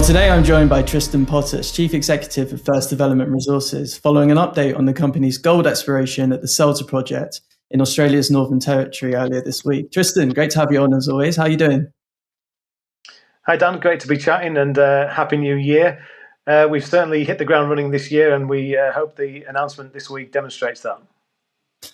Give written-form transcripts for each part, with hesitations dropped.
Today I'm joined by Tristan Pottas, Chief Executive of First Development Resources, following an update on the company's gold exploration at the Selta Project in Australia's Northern Territory earlier this week. Tristan, great to have you on as always. How are you doing? Hi Dan, great to be chatting and Happy New Year. We've certainly hit the ground running this year and we hope the announcement this week demonstrates that.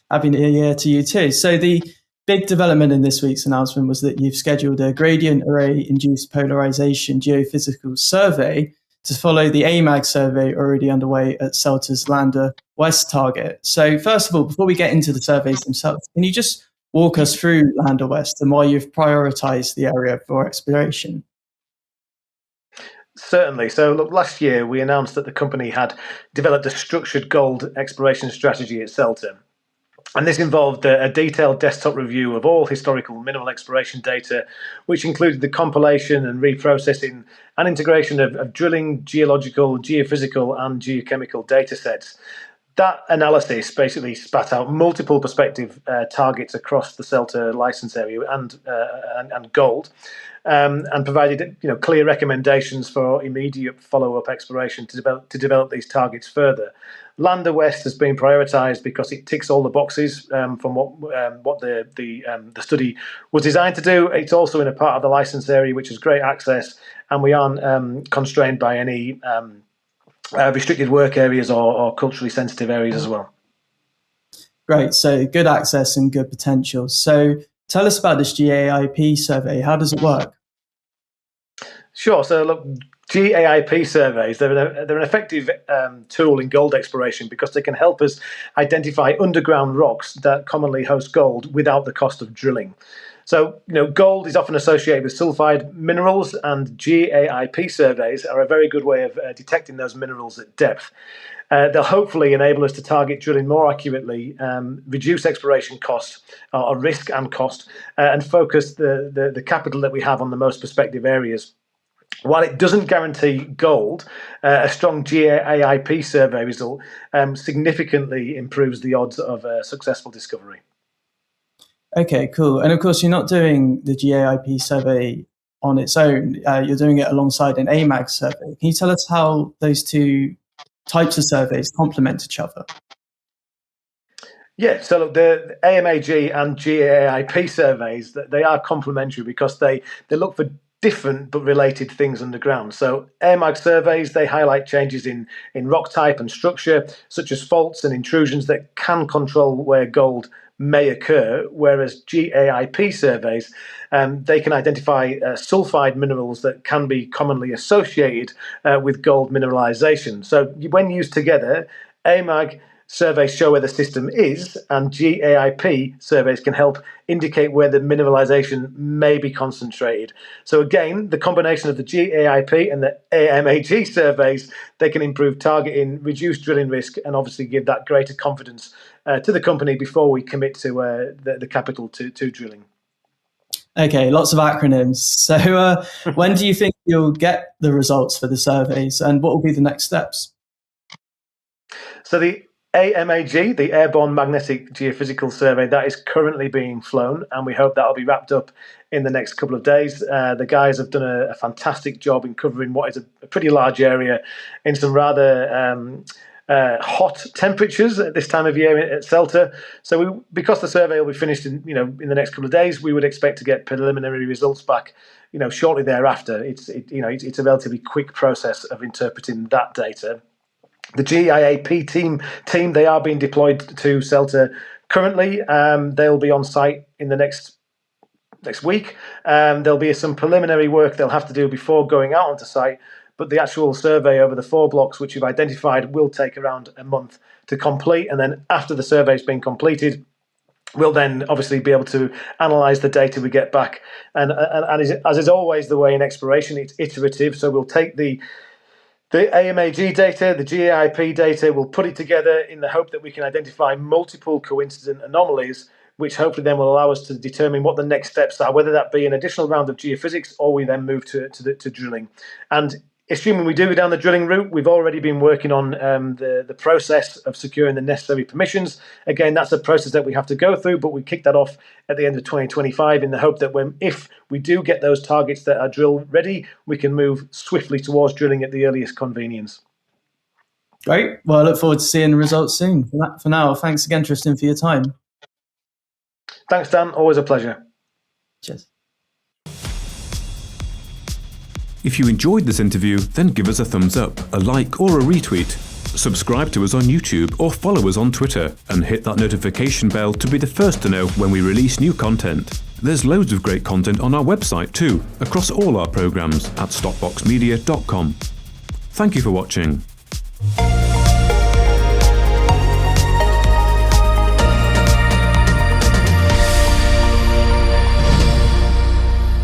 Happy New Year to you too. So the big development in this week's announcement was that you've scheduled a gradient array induced polarisation geophysical survey to follow the AMAG survey already underway at Selta's Lander West target. So first of all, before we get into the surveys themselves, can you just walk us through Lander West and why you've prioritised the area for exploration? Certainly. So look, last year we announced that the company had developed a structured gold exploration strategy at Selta. And this involved a detailed desktop review of all historical mineral exploration data, which included the compilation and reprocessing and integration of drilling, geological, geophysical and geochemical data sets. That analysis basically spat out multiple prospective targets across the Selta license area and gold, and provided clear recommendations for immediate follow-up exploration to develop these targets further. Lander West has been prioritised because it ticks all the boxes from what the study was designed to do. It's also in a part of the licence area which has great access, and we aren't constrained by any restricted work areas or culturally sensitive areas as well. Great, so good access and good potential. So tell us about this GAIP survey. How does it work? Sure. So look, GAIP surveys, they're an effective tool in gold exploration because they can help us identify underground rocks that commonly host gold without the cost of drilling. So, gold is often associated with sulfide minerals, and GAIP surveys are a very good way of detecting those minerals at depth. They'll hopefully enable us to target drilling more accurately, reduce exploration cost or risk and cost, and focus the capital that we have on the most prospective areas. While it doesn't guarantee gold, a strong GAIP survey result significantly improves the odds of a successful discovery. Okay, cool. And of course, you're not doing the GAIP survey on its own. You're doing it alongside an AMAG survey. Can you tell us how those two types of surveys complement each other? Yeah, so look, the AMAG and GAIP surveys, they are complementary because they look for different but related things underground. So AMAG surveys, they highlight changes in rock type and structure, such as faults and intrusions that can control where gold may occur, whereas GAIP surveys, they can identify sulfide minerals that can be commonly associated with gold mineralization. So when used together, AMAG surveys show where the system is, and GAIP surveys can help indicate where the mineralization may be concentrated. So again, the combination of the GAIP and the AMAG surveys, they can improve targeting, reduce drilling risk, and obviously give that greater confidence to the company before we commit to the capital to drilling. Okay, lots of acronyms. So when do you think you'll get the results for the surveys, and what will be the next steps? So the AMAG, the Airborne Magnetic Geophysical Survey, that is currently being flown, and we hope that will be wrapped up in the next couple of days. The guys have done a fantastic job in covering what is a pretty large area in some rather hot temperatures at this time of year at Selta. So because the survey will be finished in the next couple of days, we would expect to get preliminary results back shortly thereafter. It's a relatively quick process of interpreting that data. The GAIP team, they are being deployed to Selta currently. They'll be on site in the next week. There'll be some preliminary work they'll have to do before going out onto site, but the actual survey over the 4 blocks which you've identified will take around a month to complete. And then after the survey's been completed, we'll then obviously be able to analyse the data we get back. And as is always the way in exploration, it's iterative. So we'll take the AMAG data, the GAIP data, we'll put it together in the hope that we can identify multiple coincident anomalies, which hopefully then will allow us to determine what the next steps are, whether that be an additional round of geophysics or we then move to drilling. And assuming we do go down the drilling route, we've already been working on the process of securing the necessary permissions. Again, that's a process that we have to go through, but we kicked that off at the end of 2025 in the hope that if we do get those targets that are drill ready, we can move swiftly towards drilling at the earliest convenience. Great. Well, I look forward to seeing the results soon. For now, thanks again, Tristan, for your time. Thanks, Dan. Always a pleasure. Cheers. If you enjoyed this interview, then give us a thumbs up, a like or a retweet. Subscribe to us on YouTube or follow us on Twitter and hit that notification bell to be the first to know when we release new content. There's loads of great content on our website too, across all our programs at stockboxmedia.com. Thank you for watching.